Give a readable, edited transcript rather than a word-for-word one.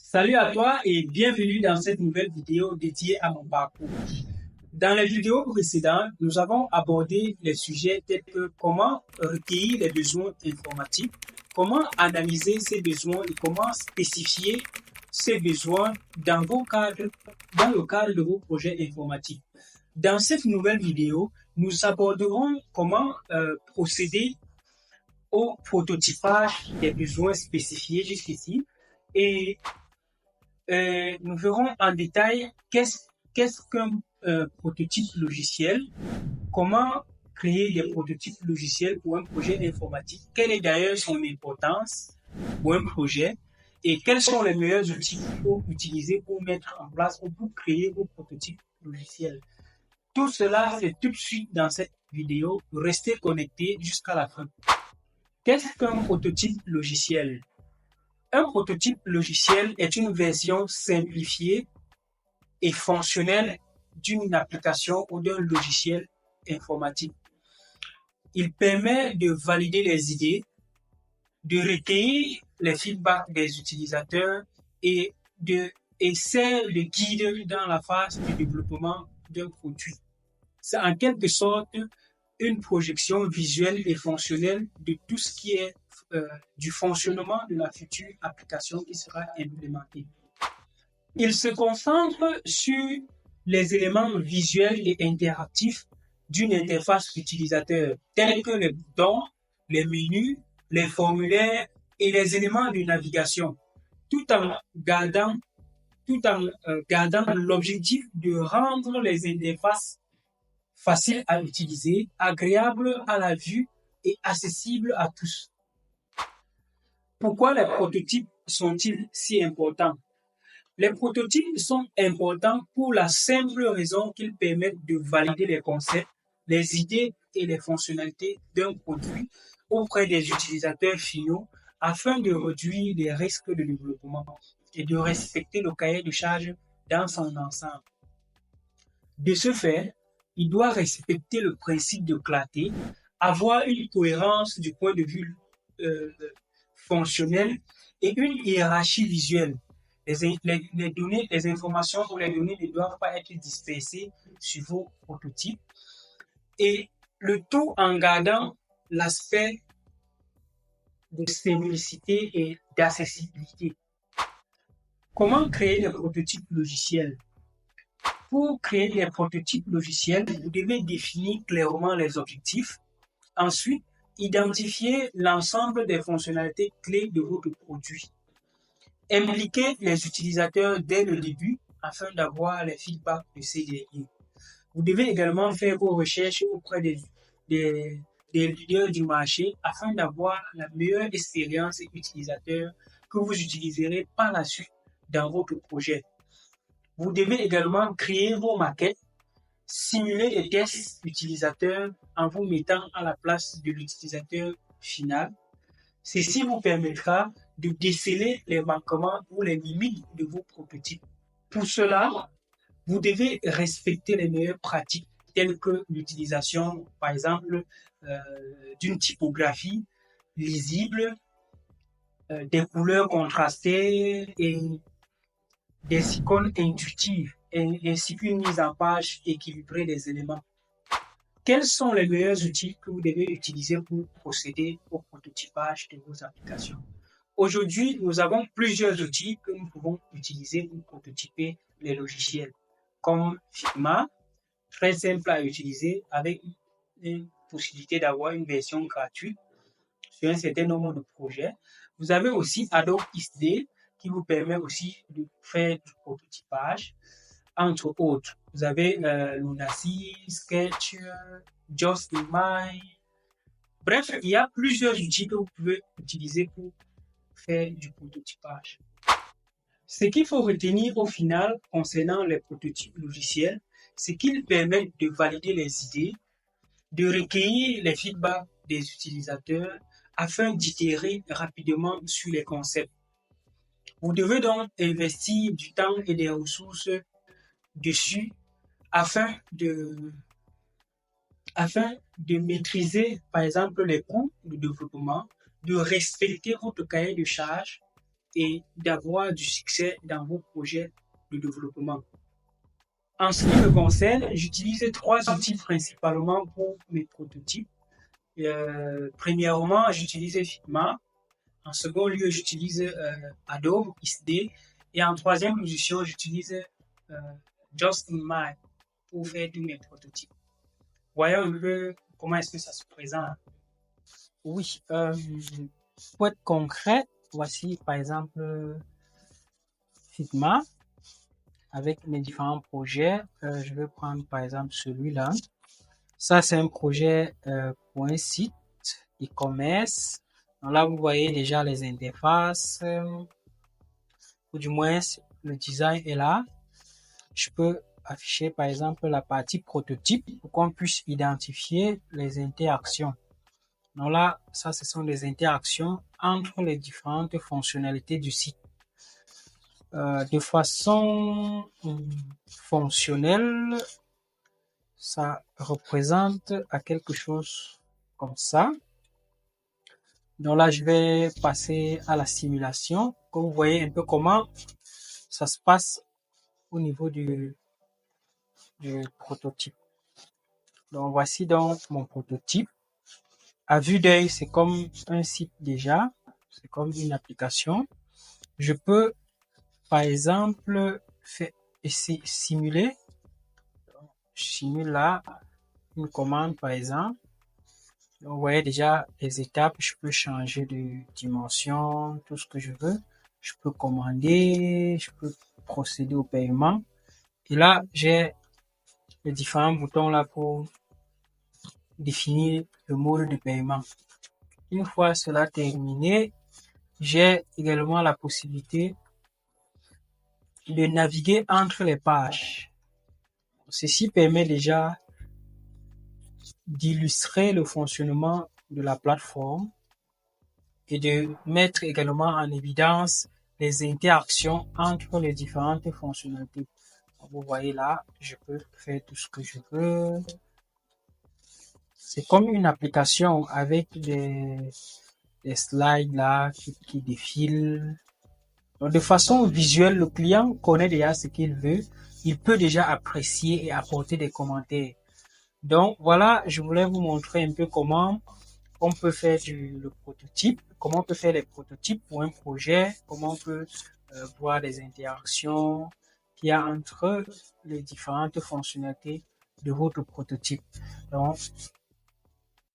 Salut à toi et bienvenue dans cette nouvelle vidéo dédiée à mon parcours. Dans les vidéos précédentes, nous avons abordé les sujets tels que comment recueillir les besoins informatiques, comment analyser ces besoins et comment spécifier ces besoins dans le cadre de vos projets informatiques. Dans cette nouvelle vidéo, nous aborderons comment procéder au prototypage des besoins spécifiés jusqu'ici et nous verrons en détail qu'est-ce qu'un prototype logiciel, comment créer des prototypes logiciels pour un projet informatique, quelle est d'ailleurs son importance pour un projet et quels sont les meilleurs outils qu'il faut utiliser pour mettre en place ou pour créer vos prototypes logiciels. Tout cela, c'est tout de suite dans cette vidéo. Restez connectés jusqu'à la fin. Qu'est-ce qu'un prototype logiciel? Un prototype logiciel est une version simplifiée et fonctionnelle d'une application ou d'un logiciel informatique. Il permet de valider les idées, de recueillir les feedbacks des utilisateurs et sert de guide dans la phase de développement d'un produit. C'est en quelque sorte une projection visuelle et fonctionnelle de tout ce qui est du fonctionnement de la future application qui sera implémentée. Il se concentre sur les éléments visuels et interactifs d'une interface utilisateur, tels que les boutons, les menus, les formulaires et les éléments de navigation, tout en gardant l'objectif de rendre les interfaces faciles à utiliser, agréables à la vue et accessibles à tous. Pourquoi les prototypes sont-ils si importants? Les prototypes sont importants pour la simple raison qu'ils permettent de valider les concepts, les idées et les fonctionnalités d'un produit auprès des utilisateurs finaux afin de réduire les risques de développement et de respecter le cahier de charges dans son ensemble. De ce fait, il doit respecter le principe de clarté, avoir une cohérence du point de vue fonctionnel et une hiérarchie visuelle. Les informations ou les données ne doivent pas être dispersées sur vos prototypes et le tout en gardant l'aspect de simplicité et d'accessibilité. Comment créer des prototypes logiciels? Pour créer des prototypes logiciels, vous devez définir clairement les objectifs. Ensuite, identifier l'ensemble des fonctionnalités clés de votre produit. Impliquer les utilisateurs dès le début afin d'avoir les feedbacks de ces derniers. Vous devez également faire vos recherches auprès des leaders du marché afin d'avoir la meilleure expérience utilisateur que vous utiliserez par la suite dans votre projet. Vous devez également créer vos maquettes, simuler les tests utilisateurs en vous mettant à la place de l'utilisateur final. Ceci vous permettra de déceler les manquements ou les limites de vos prototypes. Pour cela, vous devez respecter les meilleures pratiques telles que l'utilisation, par exemple, d'une typographie lisible, des couleurs contrastées et des icônes intuitives, ainsi qu'une mise en page équilibrée des éléments. Quels sont les meilleurs outils que vous devez utiliser pour procéder au prototypage de vos applications? Aujourd'hui, nous avons plusieurs outils que nous pouvons utiliser pour prototyper les logiciels, comme Figma, très simple à utiliser avec une possibilité d'avoir une version gratuite sur un certain nombre de projets. Vous avez aussi Adobe XD qui vous permet aussi de faire du prototypage, entre autres. Vous avez Lunacy, Sketch, Just in Mind. Bref, il y a plusieurs outils que vous pouvez utiliser pour faire du prototypage. Ce qu'il faut retenir au final concernant les prototypes logiciels, c'est qu'ils permettent de valider les idées, de recueillir les feedbacks des utilisateurs afin d'itérer rapidement sur les concepts. Vous devez donc investir du temps et des ressources dessus afin de maîtriser, par exemple, les coûts de développement, de respecter votre cahier de charges et d'avoir du succès dans vos projets de développement. En ce qui me concerne, j'utilise 3 outils principalement pour mes prototypes. Premièrement, j'utilise Figma. En second lieu, j'utilise Adobe XD. Et en troisième position, j'utilise Just in Mind pour faire tous mes prototypes. Voyons un peu comment est-ce que ça se présente. Oui, pour être concret, voici par exemple Figma avec mes différents projets. Je vais prendre par exemple celui-là. Ça, c'est un projet pour un site e-commerce. Donc là, vous voyez déjà les interfaces, ou du moins le design est là. Je peux afficher par exemple la partie prototype pour qu'on puisse identifier les interactions. Donc là, ça, ce sont les interactions entre les différentes fonctionnalités du site. De façon fonctionnelle, ça représente à quelque chose comme ça. Donc là, je vais passer à la simulation. Comme vous voyez un peu comment ça se passe au niveau du prototype. Donc voici donc mon prototype. À vue d'œil, c'est comme un site déjà. C'est comme une application. Je peux, par exemple, simuler. Je simule là une commande, par exemple. Donc, vous voyez déjà les étapes. Je peux changer de dimension, tout ce que je veux. Je peux commander, je peux procéder au paiement. Et là, j'ai les différents boutons là pour définir le mode de paiement. Une fois cela terminé, j'ai également la possibilité de naviguer entre les pages. Ceci permet déjà d'illustrer le fonctionnement de la plateforme et de mettre également en évidence les interactions entre les différentes fonctionnalités. Vous voyez là, je peux faire tout ce que je veux. C'est comme une application avec des slides là qui défilent. Donc, de façon visuelle, le client connaît déjà ce qu'il veut. Il peut déjà apprécier et apporter des commentaires. Donc, voilà, je voulais vous montrer un peu comment on peut faire le prototype, comment on peut faire les prototypes pour un projet, comment on peut voir les interactions qu'il y a entre les différentes fonctionnalités de votre prototype. Donc,